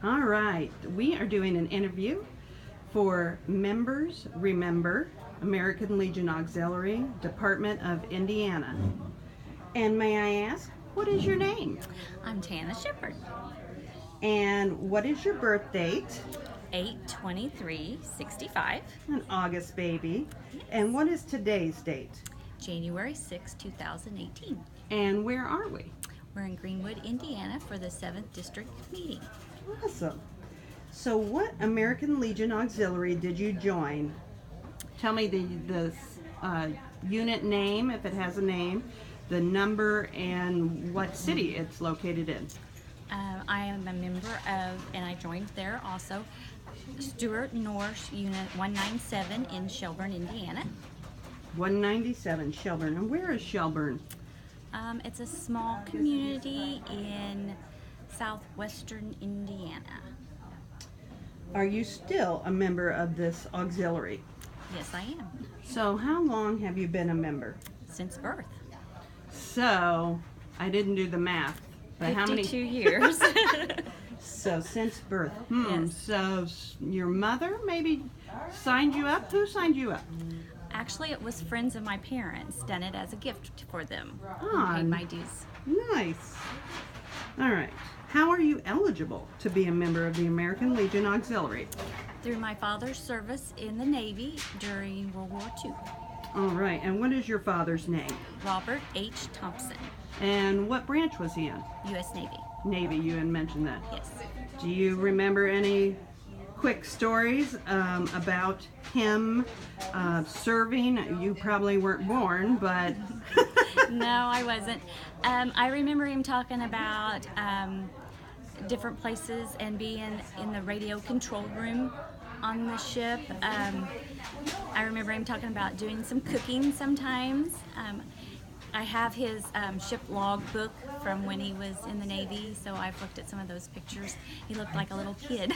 All right, we are doing an interview for Members Remember American Legion Auxiliary, Department of Indiana. And may I ask, what is your name? I'm Tanna Shepherd, And what is your birth date? 8/23/65, An August baby. Yes. And what is today's date? January 6, 2018. And where are we? We're in Greenwood, Indiana for the 7th District meeting. Awesome. So what American Legion Auxiliary did you join? Tell me the unit name, if it has a name, the number, and what city it's located in. I am a member of, and I joined there also, Stuart Norse Unit 197 in Shelburne, Indiana. 197 Shelburne. And where is Shelburne? It's a small community in southwestern Indiana. Are you still a member of this auxiliary? Yes, I am. So how long have you been a member? Since birth. So I didn't do the math, but how many? 52 years. So since birth. Yes. So your mother maybe signed you up? Who signed you up? Actually, it was friends of my parents, done it as a gift for them. Ah, Paid my dues. Nice. All right. How are you eligible to be a member of the American Legion Auxiliary? Through my father's service in the Navy during World War II. All right. And what is your father's name? Robert H. Thompson, And what branch was he in? U.S. Navy. Navy, you had mentioned that. Yes. Do you remember any quick stories about him serving? You probably weren't born, but... No, I wasn't. I remember him talking about different places and being in the radio control room on the ship. I remember him talking about doing some cooking sometimes. I have his ship log book from when he was in the Navy, so I've looked at some of those pictures. He looked like a little kid.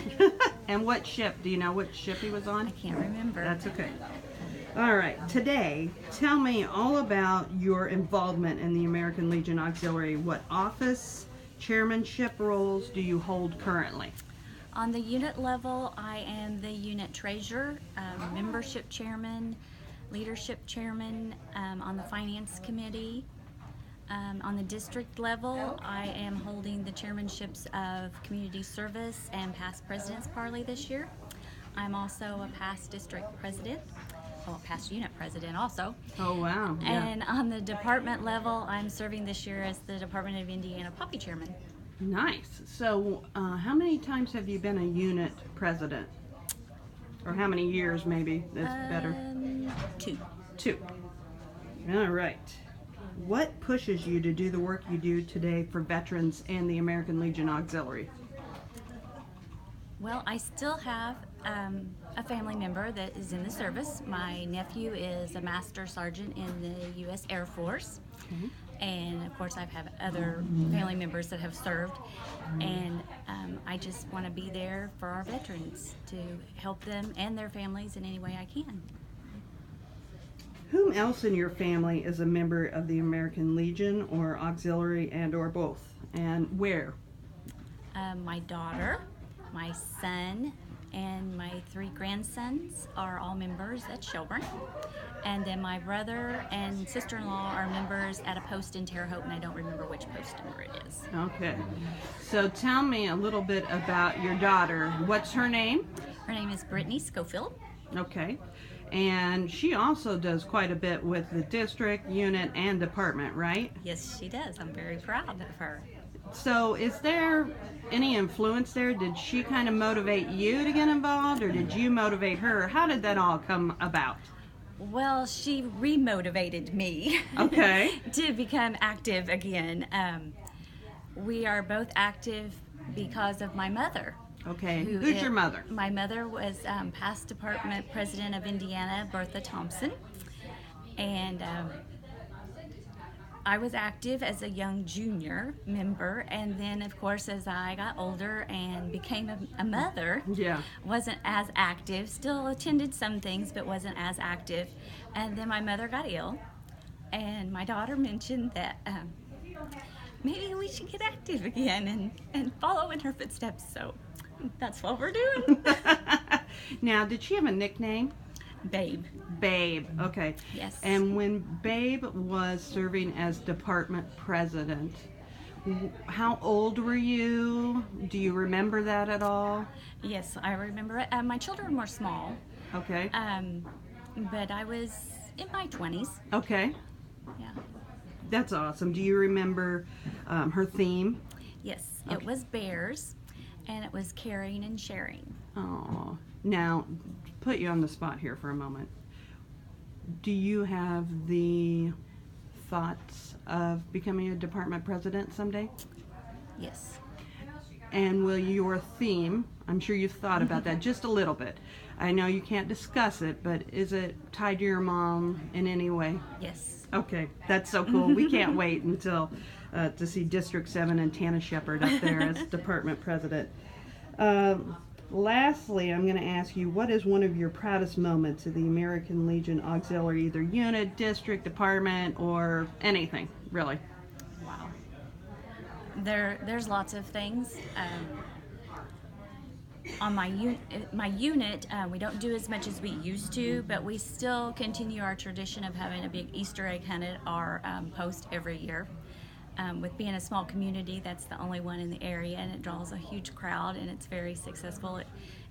And what ship? Do you know what ship he was on? I can't remember. That's okay. All right. Today, tell me all about your involvement in the American Legion Auxiliary. What office, chairmanship roles do you hold currently? On the unit level, I am the unit treasurer, membership chairman, leadership chairman, on the finance committee. On the district level, I am holding the chairmanships of community service and past president's parley this year. I'm also a past district president, well, past unit president also. Oh, wow. Yeah. And on the department level, I'm serving this year as the Department of Indiana Poppy chairman. Nice. So, how many times have you been a unit president? Or how many years, maybe? That's better. 2. 2. All right. What pushes you to do the work you do today for veterans and the American Legion Auxiliary? Well, I still have a family member that is in the service. My nephew is a master sergeant in the U.S. Air Force. Okay. And of course, I've had other family members that have served. And I just want to be there for our veterans to help them and their families in any way I can. Whom else in your family is a member of the American Legion or Auxiliary and or both? And where? My daughter, my son, and my 3 grandsons are all members at Shelburne. And then my brother and sister-in-law are members at a post in Terre Haute, and I don't remember which post number it is. Okay. So tell me a little bit about your daughter. What's her name? Her name is Brittany Schofield. Okay. And she also does quite a bit with the district, unit, and department, right? Yes, she does. I'm very proud of her. So is there any influence there? Did she kind of motivate you to get involved, or did you motivate her? How did that all come about? Well, she remotivated me Okay. to become active again. We are both active because of my mother. Okay. Who's your mother? My mother was past department president of Indiana, Bertha Thompson. And I was active as a young junior member, and then of course as I got older and became a mother, Yeah. wasn't as active, still attended some things but wasn't as active. And then my mother got ill, and my daughter mentioned that maybe we should get active again and follow in her footsteps. So that's what we're doing. Now, did she have a nickname? Babe. Babe, okay. Yes. And when Babe was serving as department president, how old were you? Do you remember that at all? Yes, I remember it. My children were small, Okay. but I was in my 20s. Okay. Yeah. That's awesome. Do you remember her theme? Yes, Okay. it was bears, and it was caring and sharing. Oh. Now, put you on the spot here for a moment. Do you have the thoughts of becoming a department president someday? Yes. And will your theme, I'm sure you've thought about that just a little bit. I know you can't discuss it, but is it tied to your mom in any way? Yes. Okay, that's so cool. We can't wait until to see District 7 and Tanna Shepherd up there as department president. Lastly, I'm going to ask you, what is one of your proudest moments of the American Legion Auxiliary, either unit, district, department, or anything, really? Wow. There's lots of things. On my unit, we don't do as much as we used to, but we still continue our tradition of having a big Easter egg hunt at our post every year. With being a small community, that's the only one in the area, and it draws a huge crowd, and it's very successful.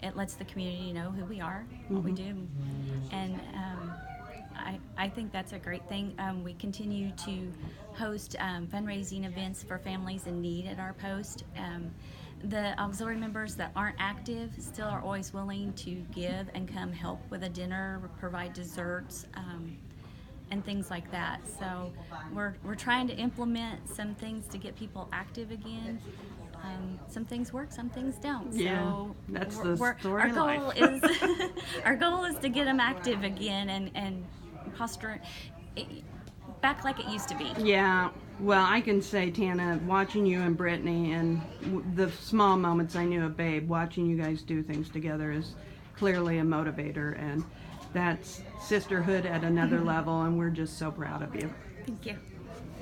It lets the community know who we are, what we do, and I think that's a great thing. We continue to host fundraising events for families in need at our post. The auxiliary members that aren't active still are always willing to give and come help with a dinner, provide desserts, and things like that. So we're trying to implement some things to get people active again. Some things work, some things don't. Yeah, so that's the story our of goal life. is our goal is to get them active again and posture back like it used to be. Yeah, well, I can say, Tanna, watching you and Brittany and the small moments I knew of Babe, watching you guys do things together is clearly a motivator, and that's sisterhood at another level, and we're just so proud of you. Thank you.